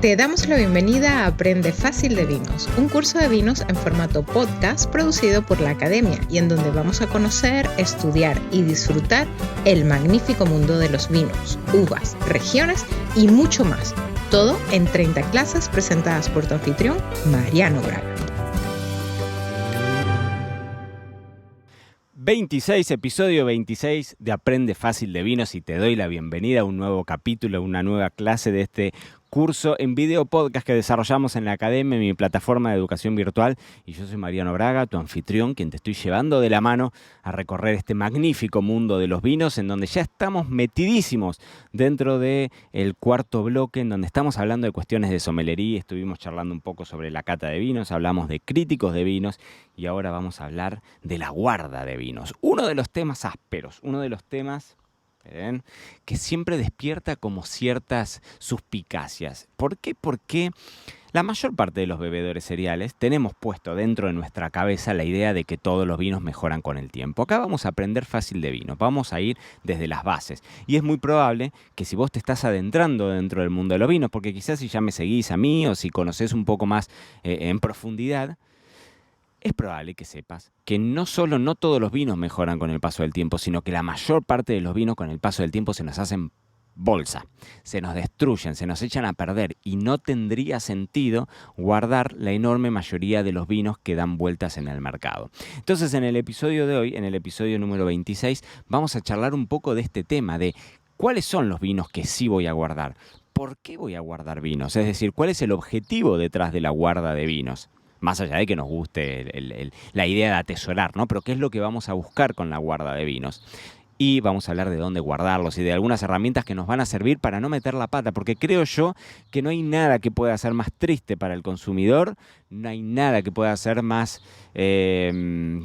Te damos la bienvenida a Aprende Fácil de Vinos, un curso de vinos en formato podcast producido por la Academia y en donde vamos a conocer, estudiar y disfrutar el magnífico mundo de los vinos, uvas, regiones y mucho más. Todo en 30 clases presentadas por tu anfitrión, Mariano Braga. 26, episodio 26 de Aprende Fácil de Vinos y te doy la bienvenida a un nuevo capítulo, una nueva clase de este curso en video podcast que desarrollamos en la Academia, mi plataforma de educación virtual. Y yo soy Mariano Braga, tu anfitrión, quien te estoy llevando de la mano a recorrer este magnífico mundo de los vinos, en donde ya estamos metidísimos dentro del cuarto bloque, en donde estamos hablando de cuestiones de sommelería. Estuvimos charlando un poco sobre la cata de vinos, hablamos de críticos de vinos y ahora vamos a hablar de la guarda de vinos. Uno de los temas ásperos, uno de los temas que siempre despierta como ciertas suspicacias. ¿Por qué? Porque la mayor parte de los bebedores cereales tenemos puesto dentro de nuestra cabeza la idea de que todos los vinos mejoran con el tiempo. Acá vamos a aprender fácil de vino, vamos a ir desde las bases. Y es muy probable que si vos te estás adentrando dentro del mundo de los vinos, porque quizás si ya me seguís a mí o si conocés un poco más en profundidad, es probable que sepas que no todos los vinos mejoran con el paso del tiempo, sino que la mayor parte de los vinos con el paso del tiempo se nos hacen bolsa, se nos destruyen, se nos echan a perder y no tendría sentido guardar la enorme mayoría de los vinos que dan vueltas en el mercado. Entonces, en el episodio de hoy, en el episodio número 26, vamos a charlar un poco de este tema, de cuáles son los vinos que sí voy a guardar, por qué voy a guardar vinos, es decir, cuál es el objetivo detrás de la guarda de vinos. Más allá de que nos guste la idea de atesorar, ¿no? Pero ¿qué es lo que vamos a buscar con la guarda de vinos? Y vamos a hablar de dónde guardarlos y de algunas herramientas que nos van a servir para no meter la pata, porque creo yo que no hay nada que pueda ser más triste para el consumidor, no hay nada que pueda ser más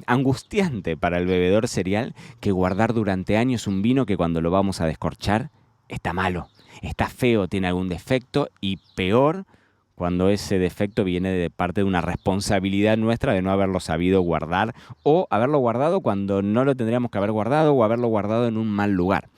angustiante para el bebedor cereal que guardar durante años un vino que cuando lo vamos a descorchar está malo, está feo, tiene algún defecto y peor, cuando ese defecto viene de parte de una responsabilidad nuestra de no haberlo sabido guardar o haberlo guardado cuando no lo tendríamos que haber guardado o haberlo guardado en un mal lugar.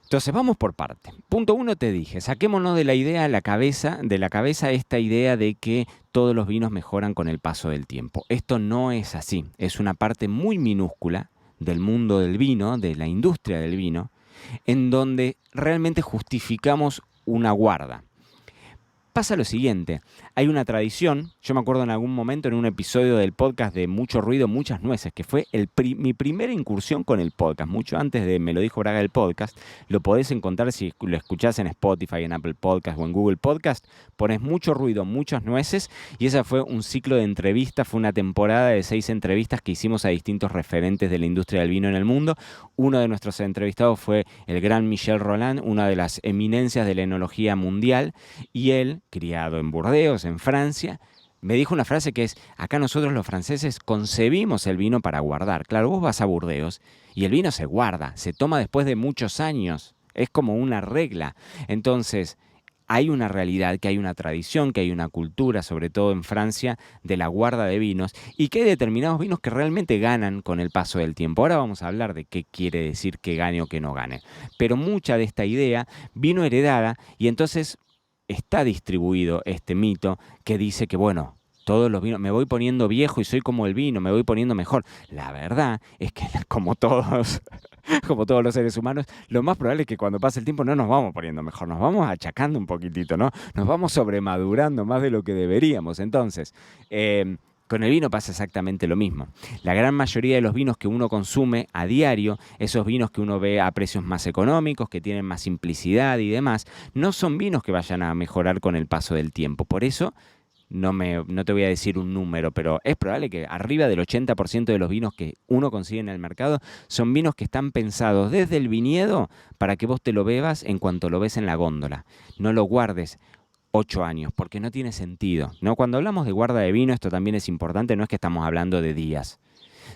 Entonces vamos por parte. Punto 1 te dije, saquémonos de la cabeza esta idea de que todos los vinos mejoran con el paso del tiempo. Esto no es así, es una parte muy minúscula del mundo del vino, de la industria del vino, en donde realmente justificamos una guarda. Pasa lo siguiente, hay una tradición, yo me acuerdo en algún momento en un episodio del podcast de Mucho Ruido, Muchas Nueces, que fue mi primera incursión con el podcast, mucho antes de Me lo dijo Braga el podcast, lo podés encontrar si lo escuchás en Spotify, en Apple Podcast o en Google Podcast, pones Mucho Ruido, Muchas Nueces y esa fue un ciclo de entrevistas, fue una temporada de 6 entrevistas que hicimos a distintos referentes de la industria del vino en el mundo. Uno de nuestros entrevistados fue el gran Michel Rolland, una de las eminencias de la enología mundial, y él, criado en Burdeos, en Francia, me dijo una frase que es: acá nosotros los franceses concebimos el vino para guardar. Claro, vos vas a Burdeos y el vino se guarda, se toma después de muchos años, es como una regla. Entonces, hay una realidad, que hay una tradición, que hay una cultura, sobre todo en Francia, de la guarda de vinos y que hay determinados vinos que realmente ganan con el paso del tiempo. Ahora vamos a hablar de qué quiere decir que gane o que no gane. Pero mucha de esta idea vino heredada y entonces está distribuido este mito que dice que, bueno, todos los vinos, me voy poniendo viejo y soy como el vino, me voy poniendo mejor. La verdad es que como todos los seres humanos, lo más probable es que cuando pase el tiempo no nos vamos poniendo mejor, nos vamos achacando un poquitito, ¿no? Nos vamos sobremadurando más de lo que deberíamos. Entonces, con el vino pasa exactamente lo mismo. La gran mayoría de los vinos que uno consume a diario, esos vinos que uno ve a precios más económicos, que tienen más simplicidad y demás, no son vinos que vayan a mejorar con el paso del tiempo. Por eso, no te voy a decir un número, pero es probable que arriba del 80% de los vinos que uno consigue en el mercado son vinos que están pensados desde el viñedo para que vos te lo bebas en cuanto lo ves en la góndola. No lo guardes 8 años, porque no tiene sentido, ¿no? Cuando hablamos de guarda de vino, esto también es importante, no es que estamos hablando de días.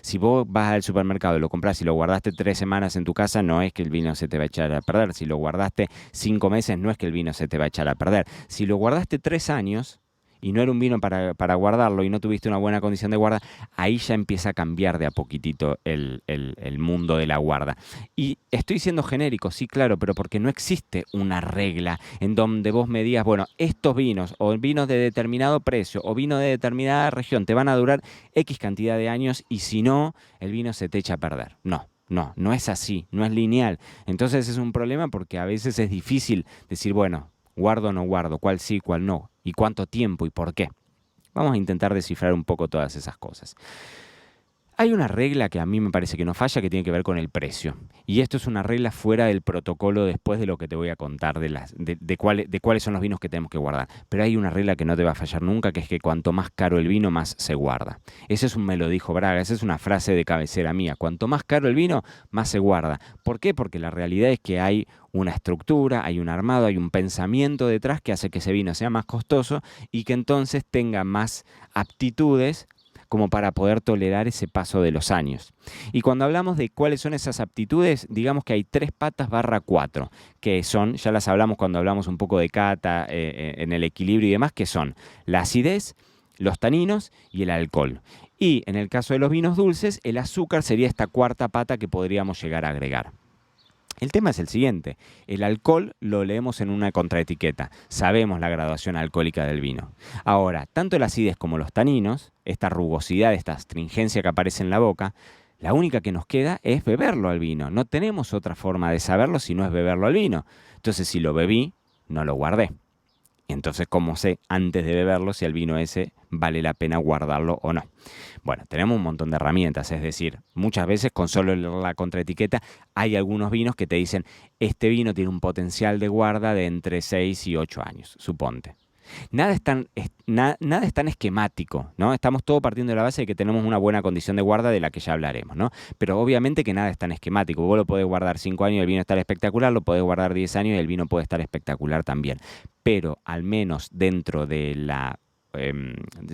Si vos vas al supermercado y lo compras y lo guardaste 3 semanas en tu casa, no es que el vino se te va a echar a perder. Si lo guardaste 5 meses, no es que el vino se te va a echar a perder. Si lo guardaste 3 años y no era un vino para guardarlo y no tuviste una buena condición de guarda, ahí ya empieza a cambiar de a poquitito el mundo de la guarda. Y estoy siendo genérico, sí, claro, pero porque no existe una regla en donde vos me digas, bueno, estos vinos o vinos de determinado precio o vinos de determinada región te van a durar X cantidad de años y si no, el vino se te echa a perder. No. No, no es así, no es lineal. Entonces es un problema porque a veces es difícil decir, bueno, guardo o no guardo, cuál sí, cuál no, y cuánto tiempo y por qué. Vamos a intentar descifrar un poco todas esas cosas. Hay una regla que a mí me parece que no falla, que tiene que ver con el precio. Y esto es una regla fuera del protocolo después de lo que te voy a contar de cuáles son los vinos que tenemos que guardar. Pero hay una regla que no te va a fallar nunca, que es que cuanto más caro el vino, más se guarda. Me lo dijo Braga, esa es una frase de cabecera mía. Cuanto más caro el vino, más se guarda. ¿Por qué? Porque la realidad es que hay una estructura, hay un armado, hay un pensamiento detrás que hace que ese vino sea más costoso y que entonces tenga más aptitudes como para poder tolerar ese paso de los años. Y cuando hablamos de cuáles son esas aptitudes, digamos que hay 3 patas / 4, que son, ya las hablamos cuando hablamos un poco de cata, en el equilibrio y demás, que son la acidez, los taninos y el alcohol. Y en el caso de los vinos dulces, el azúcar sería esta 4ª pata que podríamos llegar a agregar. El tema es el siguiente, el alcohol lo leemos en una contraetiqueta, sabemos la graduación alcohólica del vino. Ahora, tanto la acidez como los taninos, esta rugosidad, esta astringencia que aparece en la boca, la única que nos queda es beberlo al vino. No tenemos otra forma de saberlo si no es beberlo al vino. Entonces, si lo bebí, no lo guardé. Entonces, ¿cómo sé antes de beberlo si el vino ese vale la pena guardarlo o no? Bueno, tenemos un montón de herramientas, es decir, muchas veces con solo la contraetiqueta hay algunos vinos que te dicen este vino tiene un potencial de guarda de entre 6 y 8 años, suponte. Nada es tan esquemático, ¿no? Estamos todos partiendo de la base de que tenemos una buena condición de guarda de la que ya hablaremos, ¿no? Pero obviamente que nada es tan esquemático. Vos lo podés guardar 5 años y el vino estar espectacular, lo podés guardar 10 años y el vino puede estar espectacular también. Pero al menos dentro de la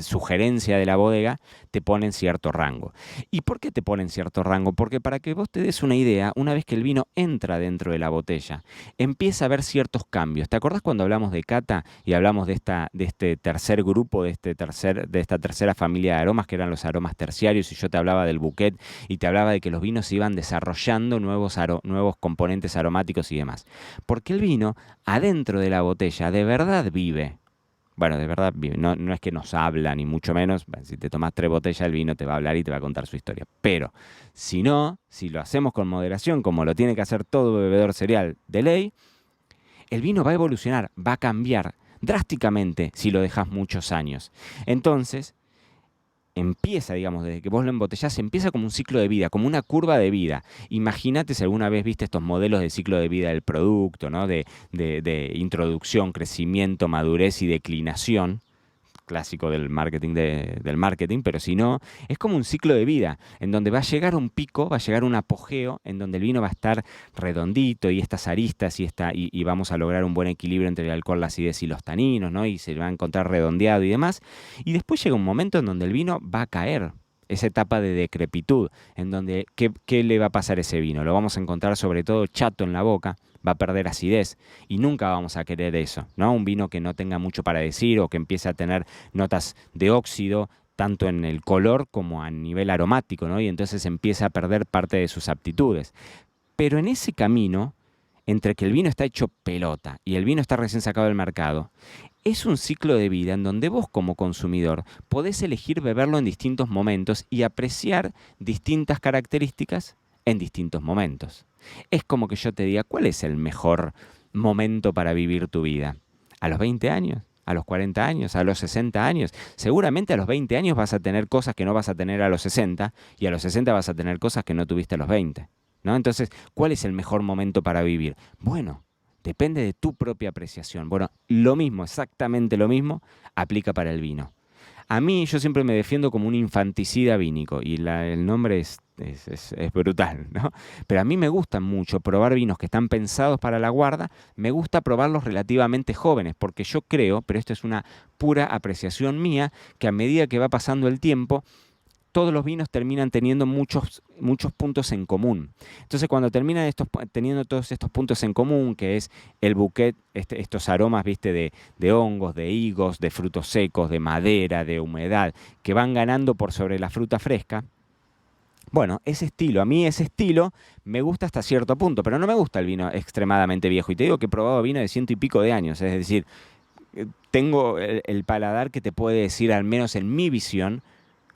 sugerencia de la bodega, te ponen cierto rango. ¿Y por qué te ponen cierto rango? Porque para que vos te des una idea, una vez que el vino entra dentro de la botella, empieza a haber ciertos cambios. ¿Te acordás cuando hablamos de cata y hablamos de este tercer grupo, de esta tercera familia de aromas, que eran los aromas terciarios, y yo te hablaba del bouquet y te hablaba de que los vinos iban desarrollando nuevos componentes aromáticos y demás? Porque el vino, adentro de la botella, de verdad vive. Bueno, de verdad, no es que nos habla, ni mucho menos. Si te tomas 3 botellas, el vino te va a hablar y te va a contar su historia. Pero, si no, si lo hacemos con moderación, como lo tiene que hacer todo bebedor cereal de ley, el vino va a evolucionar, va a cambiar drásticamente si lo dejas muchos años. Entonces, empieza, digamos, desde que vos lo embotellás, empieza como un ciclo de vida, como una curva de vida. Imagínate si alguna vez viste estos modelos de ciclo de vida del producto, ¿no? De introducción, crecimiento, madurez y declinación, clásico del marketing, pero si no, es como un ciclo de vida, en donde va a llegar un pico, va a llegar un apogeo, en donde el vino va a estar redondito y estas aristas y vamos a lograr un buen equilibrio entre el alcohol, la acidez y los taninos, ¿no? Y se va a encontrar redondeado y demás. Y después llega un momento en donde el vino va a caer, esa etapa de decrepitud, en donde, ¿qué le va a pasar a ese vino? Lo vamos a encontrar sobre todo chato en la boca, va a perder acidez y nunca vamos a querer eso, ¿no? Un vino que no tenga mucho para decir o que empiece a tener notas de óxido, tanto en el color como a nivel aromático, ¿no? Y entonces empieza a perder parte de sus aptitudes. Pero en ese camino, entre que el vino está hecho pelota y el vino está recién sacado del mercado, es un ciclo de vida en donde vos como consumidor podés elegir beberlo en distintos momentos y apreciar distintas características en distintos momentos. Es como que yo te diga, ¿cuál es el mejor momento para vivir tu vida? ¿A los 20 años? ¿A los 40 años? ¿A los 60 años? Seguramente a los 20 años vas a tener cosas que no vas a tener a los 60 y a los 60 vas a tener cosas que no tuviste a los 20, ¿no? Entonces, ¿cuál es el mejor momento para vivir? Bueno, depende de tu propia apreciación. Bueno, lo mismo, exactamente lo mismo, aplica para el vino. A mí, yo siempre me defiendo como un infanticida vínico y el nombre es brutal, ¿no? Pero a mí me gusta mucho probar vinos que están pensados para la guarda, me gusta probarlos relativamente jóvenes, porque yo creo, pero esto es una pura apreciación mía, que a medida que va pasando el tiempo, todos los vinos terminan teniendo muchos puntos en común. Entonces, cuando terminan teniendo todos estos puntos en común, que es el bouquet, estos aromas, ¿viste? De hongos, de higos, de frutos secos, de madera, de humedad, que van ganando por sobre la fruta fresca. Bueno, a mí ese estilo me gusta hasta cierto punto, pero no me gusta el vino extremadamente viejo. Y te digo que he probado vino de 100 y pico de años, es decir, tengo el paladar que te puede decir, al menos en mi visión,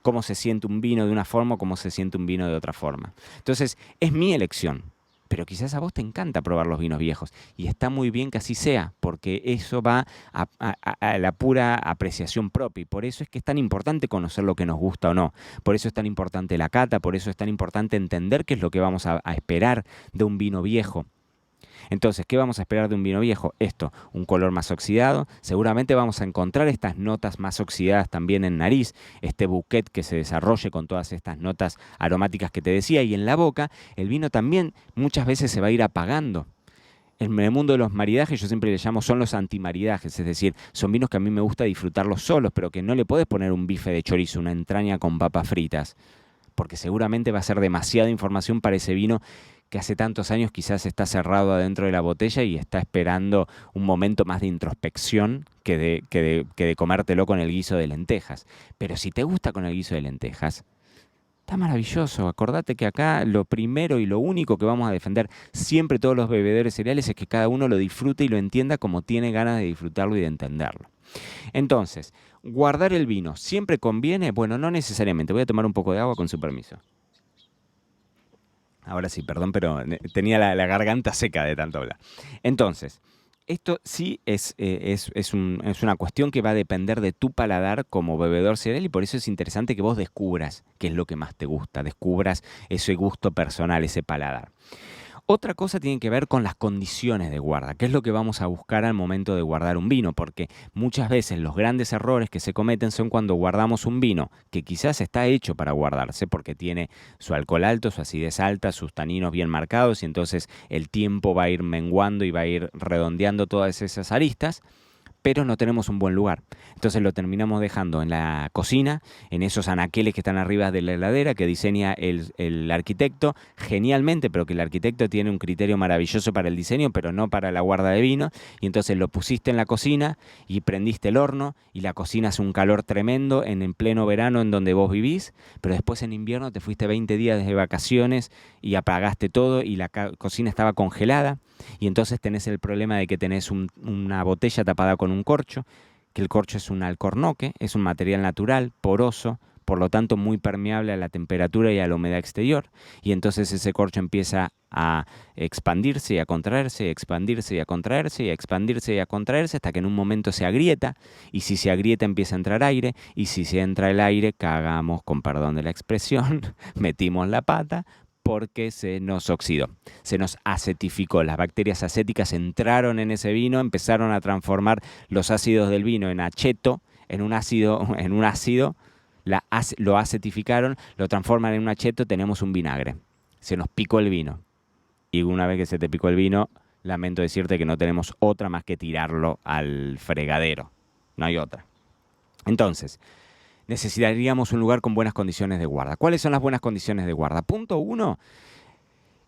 cómo se siente un vino de una forma o cómo se siente un vino de otra forma. Entonces, es mi elección. Pero quizás a vos te encanta probar los vinos viejos. Y está muy bien que así sea, porque eso va a la pura apreciación propia. Y por eso es que es tan importante conocer lo que nos gusta o no. Por eso es tan importante la cata, por eso es tan importante entender qué es lo que vamos a esperar de un vino viejo. Entonces, ¿qué vamos a esperar de un vino viejo? Esto, un color más oxidado. Seguramente vamos a encontrar estas notas más oxidadas también en nariz, este bouquet que se desarrolle con todas estas notas aromáticas que te decía. Y en la boca, el vino también muchas veces se va a ir apagando. En el mundo de los maridajes yo siempre le llamo son los antimaridajes, es decir, son vinos que a mí me gusta disfrutarlos solos, pero que no le podés poner un bife de chorizo, una entraña con papas fritas, porque seguramente va a ser demasiada información para ese vino que hace tantos años quizás está cerrado adentro de la botella y está esperando un momento más de introspección que de comértelo con el guiso de lentejas. Pero si te gusta con el guiso de lentejas, está maravilloso. Acordate que acá lo primero y lo único que vamos a defender siempre todos los bebedores cereales es que cada uno lo disfrute y lo entienda como tiene ganas de disfrutarlo y de entenderlo. Entonces, ¿guardar el vino siempre conviene? Bueno, no necesariamente. Voy a tomar un poco de agua con su permiso. Ahora sí, perdón, pero tenía la garganta seca de tanto hablar. Entonces, esto sí es una cuestión que va a depender de tu paladar como bebedor cereal y por eso es interesante que vos descubras qué es lo que más te gusta, descubras ese gusto personal, ese paladar. Otra cosa tiene que ver con las condiciones de guarda, que es lo que vamos a buscar al momento de guardar un vino, porque muchas veces los grandes errores que se cometen son cuando guardamos un vino que quizás está hecho para guardarse porque tiene su alcohol alto, su acidez alta, sus taninos bien marcados y entonces el tiempo va a ir menguando y va a ir redondeando todas esas aristas, pero no tenemos un buen lugar. Entonces lo terminamos dejando en la cocina, en esos anaqueles que están arriba de la heladera que diseña el arquitecto genialmente, pero que el arquitecto tiene un criterio maravilloso para el diseño, pero no para la guarda de vino. Y entonces lo pusiste en la cocina y prendiste el horno y la cocina hace un calor tremendo en pleno verano en donde vos vivís, pero después en invierno te fuiste 20 días de vacaciones y apagaste todo y la cocina estaba congelada. Y entonces tenés el problema de que tenés una botella tapada con un corcho, que el corcho es un alcornoque, es un material natural, poroso, por lo tanto muy permeable a la temperatura y a la humedad exterior, y entonces ese corcho empieza a expandirse y a contraerse, expandirse y a contraerse, y a expandirse y a contraerse, hasta que en un momento se agrieta, y si se agrieta empieza a entrar aire, y si se entra el aire, cagamos, con perdón de la expresión, metimos la pata, porque se nos oxidó, se nos acetificó. Las bacterias acéticas entraron en ese vino, empezaron a transformar los ácidos del vino en aceto, en un ácido, lo acetificaron, lo transforman en un aceto, tenemos un vinagre. Se nos picó el vino. Y una vez que se te picó el vino, lamento decirte que no tenemos otra más que tirarlo al fregadero. No hay otra. Entonces, necesitaríamos un lugar con buenas condiciones de guarda. ¿Cuáles son las buenas condiciones de guarda? Punto 1.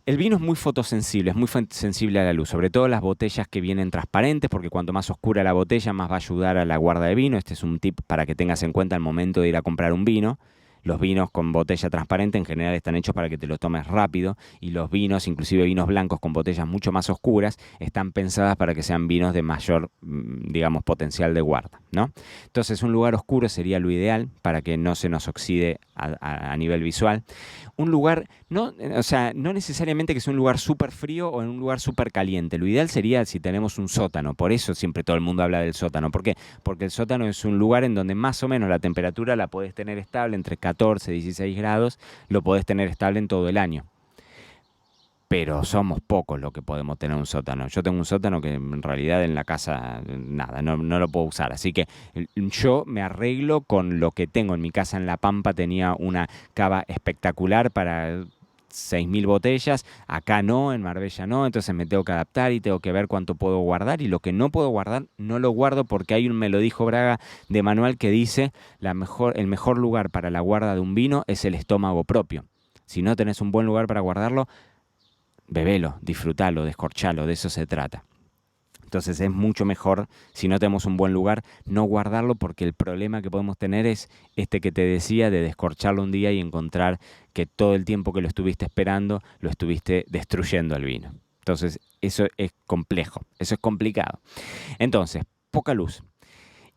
El vino es muy fotosensible, es muy sensible a la luz, sobre todo las botellas que vienen transparentes, porque cuanto más oscura la botella, más va a ayudar a la guarda de vino. Este es un tip para que tengas en cuenta al momento de ir a comprar un vino. Los vinos con botella transparente en general están hechos para que te los tomes rápido y los vinos, inclusive vinos blancos con botellas mucho más oscuras, están pensadas para que sean vinos de mayor, digamos, potencial de guarda, ¿no? Entonces un lugar oscuro sería lo ideal para que no se nos oxide a nivel visual. Un lugar, no necesariamente que sea un lugar súper frío o en un lugar súper caliente. Lo ideal sería si tenemos un sótano. Por eso siempre todo el mundo habla del sótano. ¿Por qué? Porque el sótano es un lugar en donde más o menos la temperatura la podés tener estable entre 14 y 16 grados. Lo podés tener estable en todo el año. Pero somos pocos los que podemos tener un sótano. Yo tengo un sótano que en realidad en la casa nada, no lo puedo usar. Así que yo me arreglo con lo que tengo. En mi casa en La Pampa tenía una cava espectacular para 6.000 botellas, acá no, en Marbella no, entonces me tengo que adaptar y tengo que ver cuánto puedo guardar, y lo que no puedo guardar, no lo guardo, porque hay un Me lo dijo Braga de manual que dice, el mejor lugar para la guarda de un vino es el estómago propio. Si no tenés un buen lugar para guardarlo, bebelo, disfrutalo, descorchalo, de eso se trata. Entonces es mucho mejor, si no tenemos un buen lugar, no guardarlo, porque el problema que podemos tener es este que te decía, de descorcharlo un día y encontrar que todo el tiempo que lo estuviste esperando, lo estuviste destruyendo al vino. Entonces eso es complejo, eso es complicado. Entonces, poca luz.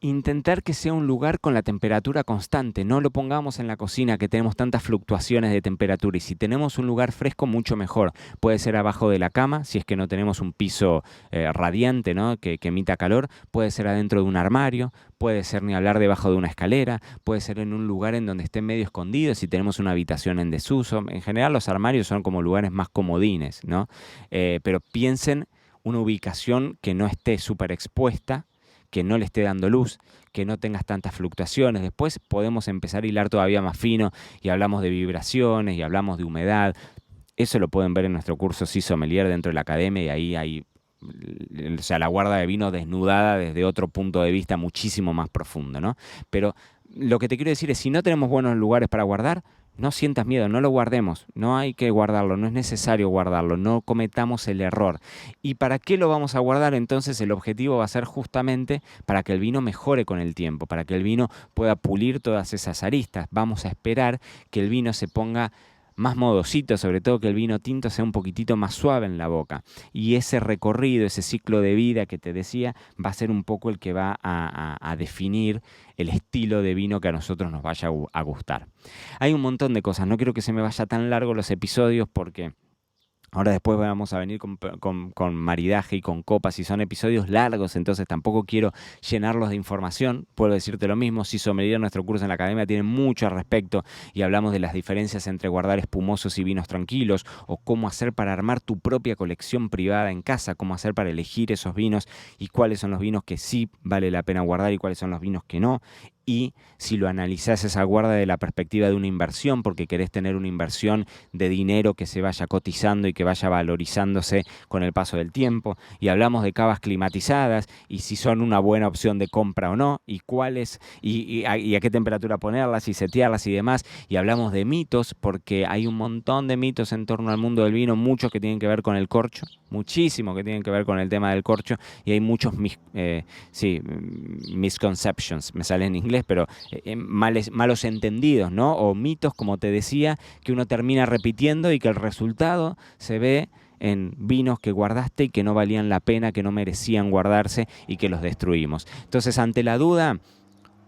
Intentar que sea un lugar con la temperatura constante, no lo pongamos en la cocina que tenemos tantas fluctuaciones de temperatura, y si tenemos un lugar fresco mucho mejor. Puede ser abajo de la cama, si es que no tenemos un piso radiante, ¿no? que emita calor, puede ser adentro de un armario, puede ser, ni hablar, debajo de una escalera, puede ser en un lugar en donde esté medio escondido si tenemos una habitación en desuso. En general los armarios son como lugares más comodines, ¿no? Pero piensen una ubicación que no esté súper expuesta, que no le esté dando luz, que no tengas tantas fluctuaciones. Después podemos empezar a hilar todavía más fino y hablamos de vibraciones y hablamos de humedad. Eso lo pueden ver en nuestro curso Sí Sommelier dentro de la academia, y ahí hay, o sea, la guarda de vino desnudada desde otro punto de vista muchísimo más profundo, ¿no? Pero lo que te quiero decir es, si no tenemos buenos lugares para guardar, no sientas miedo, no lo guardemos, no hay que guardarlo, no es necesario guardarlo, no cometamos el error. ¿Y para qué lo vamos a guardar? Entonces el objetivo va a ser justamente para que el vino mejore con el tiempo, para que el vino pueda pulir todas esas aristas. Vamos a esperar que el vino se ponga más modosito, sobre todo que el vino tinto sea un poquitito más suave en la boca. Y ese recorrido, ese ciclo de vida que te decía, va a ser un poco el que va a definir el estilo de vino que a nosotros nos vaya a gustar. Hay un montón de cosas, no quiero que se me vaya tan largo los episodios, porque ahora después vamos a venir con maridaje y con copas, y son episodios largos, entonces tampoco quiero llenarlos de información. Puedo decirte lo mismo, Si Sommelier, nuestro curso en la academia, tiene mucho al respecto, y hablamos de las diferencias entre guardar espumosos y vinos tranquilos, o cómo hacer para armar tu propia colección privada en casa, cómo hacer para elegir esos vinos, y cuáles son los vinos que sí vale la pena guardar y cuáles son los vinos que no. Y si lo analizás esa guarda de la perspectiva de una inversión, porque querés tener una inversión de dinero que se vaya cotizando y que vaya valorizándose con el paso del tiempo, y hablamos de cavas climatizadas y si son una buena opción de compra o no, y cuáles, y a qué temperatura ponerlas y setearlas y demás, y hablamos de mitos, porque hay un montón de mitos en torno al mundo del vino, muchos que tienen que ver con el corcho, muchísimo que tienen que ver con el tema del corcho, y hay muchos misconceptions, me sale en inglés, pero malos entendidos, ¿no? O mitos, como te decía, que uno termina repitiendo y que el resultado se ve en vinos que guardaste y que no valían la pena, que no merecían guardarse y que los destruimos. Entonces, ante la duda,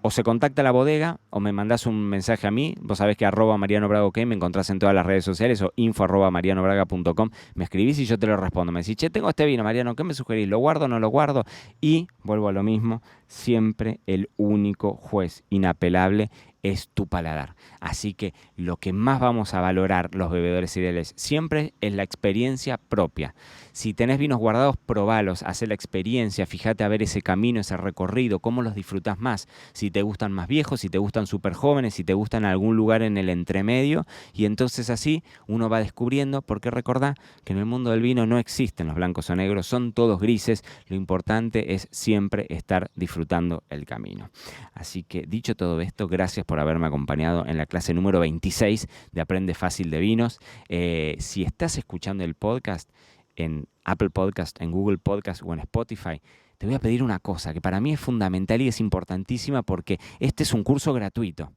o se contacta a la bodega o me mandás un mensaje a mí. Vos sabés que @MarianoBraga OK me encontrás en todas las redes sociales, o info@marianobraga.com. Me escribís y yo te lo respondo. Me decís, che, tengo este vino, Mariano, ¿qué me sugerís? ¿Lo guardo o no lo guardo? Y vuelvo a lo mismo, siempre el único juez inapelable es tu paladar. Así que lo que más vamos a valorar los bebedores ideales siempre es la experiencia propia. Si tenés vinos guardados, probalos, hacé la experiencia, fíjate a ver ese camino, ese recorrido, cómo los disfrutás más. Si te gustan más viejos, si te gustan súper jóvenes, si te gustan algún lugar en el entremedio, y entonces así uno va descubriendo, porque recordá que en el mundo del vino no existen los blancos o negros, son todos grises. Lo importante es siempre estar disfrutando el camino. Así que dicho todo esto, gracias por haberme acompañado en la clase número 26 de Aprende Fácil de Vinos. Si estás escuchando el podcast en Apple Podcast, en Google Podcast o en Spotify, te voy a pedir una cosa que para mí es fundamental y es importantísima, porque este es un curso gratuito.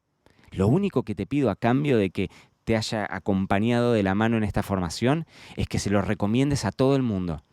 Lo único que te pido a cambio de que te haya acompañado de la mano en esta formación es que se lo recomiendes a todo el mundo.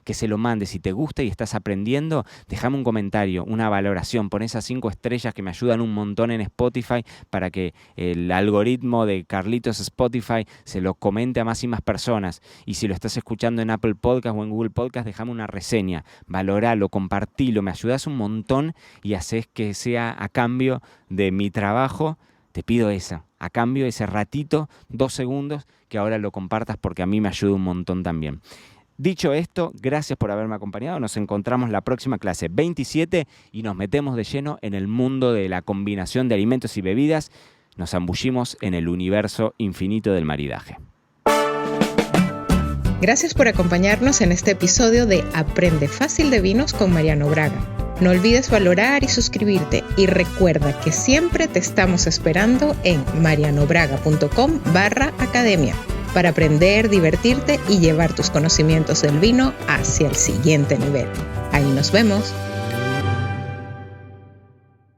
Que se lo mandes. Si te gusta y estás aprendiendo, déjame un comentario, una valoración, pon esas 5 estrellas que me ayudan un montón en Spotify para que el algoritmo de Carlitos Spotify se lo comente a más y más personas. Y si lo estás escuchando en Apple Podcast o en Google Podcast, déjame una reseña, valoralo, compartilo, me ayudas un montón y haces que sea a cambio de mi trabajo. Te pido eso, a cambio ese ratito, 2 segundos, que ahora lo compartas, porque a mí me ayuda un montón también. Dicho esto, gracias por haberme acompañado. Nos encontramos la próxima clase 27 y nos metemos de lleno en el mundo de la combinación de alimentos y bebidas. Nos zambullimos en el universo infinito del maridaje. Gracias por acompañarnos en este episodio de Aprende Fácil de Vinos con Mariano Braga. No olvides valorar y suscribirte y recuerda que siempre te estamos esperando en marianobraga.com/academia para aprender, divertirte y llevar tus conocimientos del vino hacia el siguiente nivel. Ahí nos vemos.